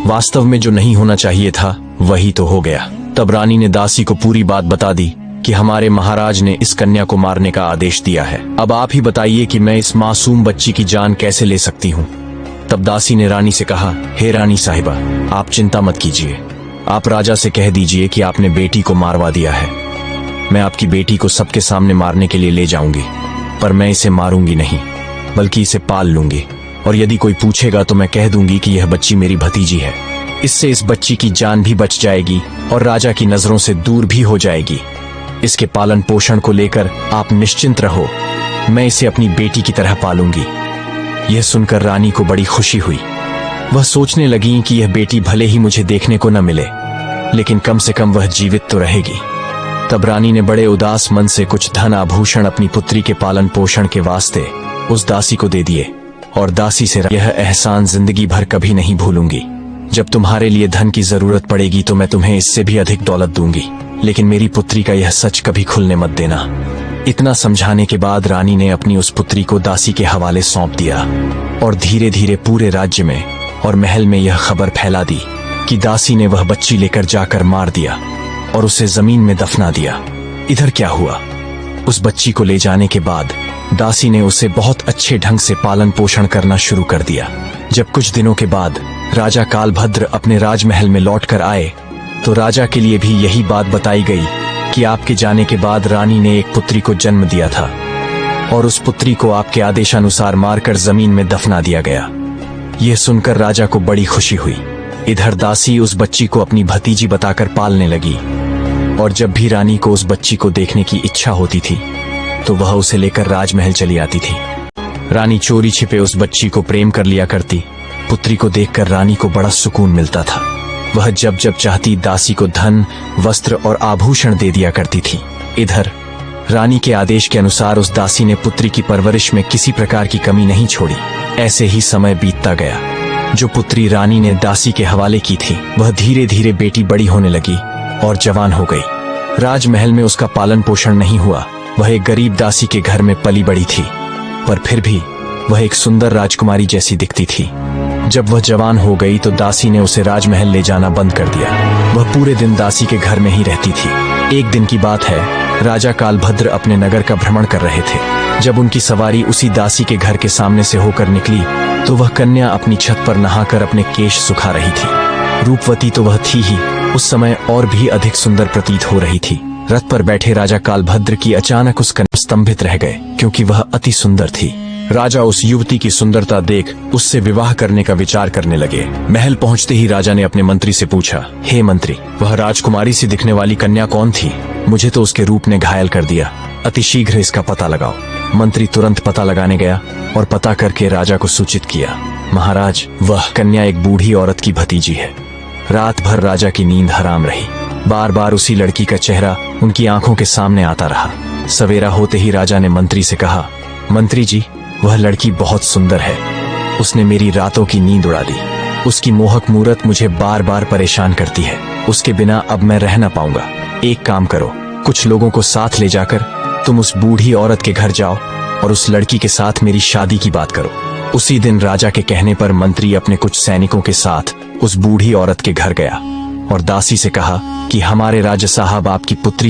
वास्तव में जो नहीं होना चाहिए था वही तो हो गया। तब रानी ने दासी को पूरी बात बता दी कि हमारे महाराज ने इस कन्या को मारने का आदेश दिया है। अब आप ही बताइए कि मैं इस मासूम बच्ची की जान कैसे ले सकती हूँ। तब दासी ने रानी से कहा, हे रानी साहिबा, आप चिंता मत कीजिए। आप राजा से कह दीजिए कि आपने बेटी को मारवा दिया है। मैं आपकी बेटी को सबके सामने मारने के लिए ले जाऊंगी, पर मैं इसे मारूंगी नहीं, बल्कि इसे पाल लूंगी। और यदि कोई पूछेगा तो मैं कह दूंगी कि यह बच्ची मेरी भतीजी है। इससे इस बच्ची की जान भी बच जाएगी और राजा की नजरों से दूर भी हो जाएगी। इसके पालन पोषण को लेकर आप निश्चिंत रहो, मैं इसे अपनी बेटी की तरह पालूंगी। यह सुनकर रानी को बड़ी खुशी हुई। वह सोचने लगी कि यह बेटी भले ही मुझे देखने को न मिले, लेकिन कम से कम वह जीवित तो रहेगी। तब रानी ने बड़े उदास मन से कुछ धन आभूषण अपनी पुत्री के पालन पोषण के वास्ते उस दासी को दे दिए और दासी से, यह एहसान जिंदगी भर कभी नहीं भूलूंगी। जब तुम्हारे लिए धन की जरूरत पड़ेगी तो मैं तुम्हें इससे भी अधिक दौलत दूंगी, लेकिन मेरी पुत्री का यह सच कभी खुलने मत देना। इतना समझाने के बाद रानी ने अपनी उस पुत्री को दासी के हवाले सौंप दिया और धीरे धीरे पूरे राज्य में और महल में यह खबर फैला दी कि दासी ने वह बच्ची लेकर जाकर मार दिया और उसे जमीन में दफना दिया। इधर क्या हुआ, उस बच्ची को ले जाने के बाद दासी ने उसे बहुत अच्छे ढंग से पालन पोषण करना शुरू कर दिया। जब कुछ दिनों के बाद राजा कालभद्र अपने राजमहल में लौटकर आए तो राजा के लिए भी यही बात बताई गई कि आपके जाने के बाद रानी ने एक पुत्री को जन्म दिया था और उस पुत्री को आपके आदेशानुसार मारकर जमीन में दफना दिया गया। यह सुनकर राजा को बड़ी खुशी हुई। इधर दासी उस बच्ची को अपनी भतीजी बताकर पालने लगी और जब भी रानी को उस बच्ची को देखने की इच्छा होती थी तो वह उसे लेकर राजमहल चली आती थी। रानी चोरी छिपे उस बच्ची को प्रेम कर लिया करती। पुत्री को देखकर रानी को बड़ा सुकून मिलता था। वह जब जब चाहती दासी को धन, वस्त्र और आभूषण दे दिया करती थी। इधर रानी के आदेश के अनुसार उस दासी ने पुत्री की परवरिश में किसी प्रकार की कमी नहीं छोड़ी। ऐसे ही समय बीतता गया। जो पुत्री रानी ने दासी के हवाले की थी वह धीरे धीरे बेटी बड़ी होने लगी और जवान हो गई। राजमहल में उसका पालन पोषण नहीं हुआ। वह एक गरीब दासी के घर में पली बड़ी थी, पर फिर भी वह एक सुंदर राजकुमारी जैसी दिखती थी। जब वह जवान हो गई तो दासी ने उसे राजमहल ले जाना बंद कर दिया। वह पूरे दिन दासी के घर में ही रहती थी। एक दिन की बात है, राजा कालभद्र अपने नगर का भ्रमण कर रहे थे। जब उनकी सवारी उसी दासी के घर के सामने से होकर निकली तो वह कन्या अपनी छत पर नहाकर अपने केश सुखा रही थी। रूपवती तो वह थी ही, उस समय और भी अधिक सुंदर प्रतीत हो रही थी। रथ पर बैठे राजा कालभद्र की अचानक उस कन्या स्तंभित रह गए, क्योंकि वह अति सुंदर थी। राजा उस युवती की सुंदरता देख उससे विवाह करने का विचार करने लगे। महल पहुंचते ही राजा ने अपने मंत्री से पूछा, हे मंत्री, वह राजकुमारी सी दिखने वाली कन्या कौन थी? मुझे तो उसके रूप ने घायल कर दिया। अतिशीघ्र इसका पता लगाओ। मंत्री तुरंत पता लगाने गया और पता करके राजा को सूचित किया, महाराज, वह कन्या एक बूढ़ी औरत की भतीजी है। रात भर राजा की नींद हराम रही। बार बार उसी लड़की का चेहरा उनकी आंखों के सामने आता रहा। सवेरा होते ही राजा ने मंत्री से कहा, मंत्री जी, वह लड़की बहुत सुंदर है। उसने मेरी रातों की नींद उड़ा दी। उसकी मोहक मूरत मुझे बार बार परेशान करती है। उसके बिना अब मैं रह न पाऊंगा। एक काम करो, कुछ लोगों को साथ ले जाकर तुम उस बूढ़ी औरत के घर जाओ और उस लड़की के साथ मेरी शादी की बात करो। उसी दिन राजा के कहने पर मंत्री अपने कुछ सैनिकों के साथ उस बूढ़ी औरत के घर गया और दासी से कहा कि हमारे राजा साहब आपकी पुत्री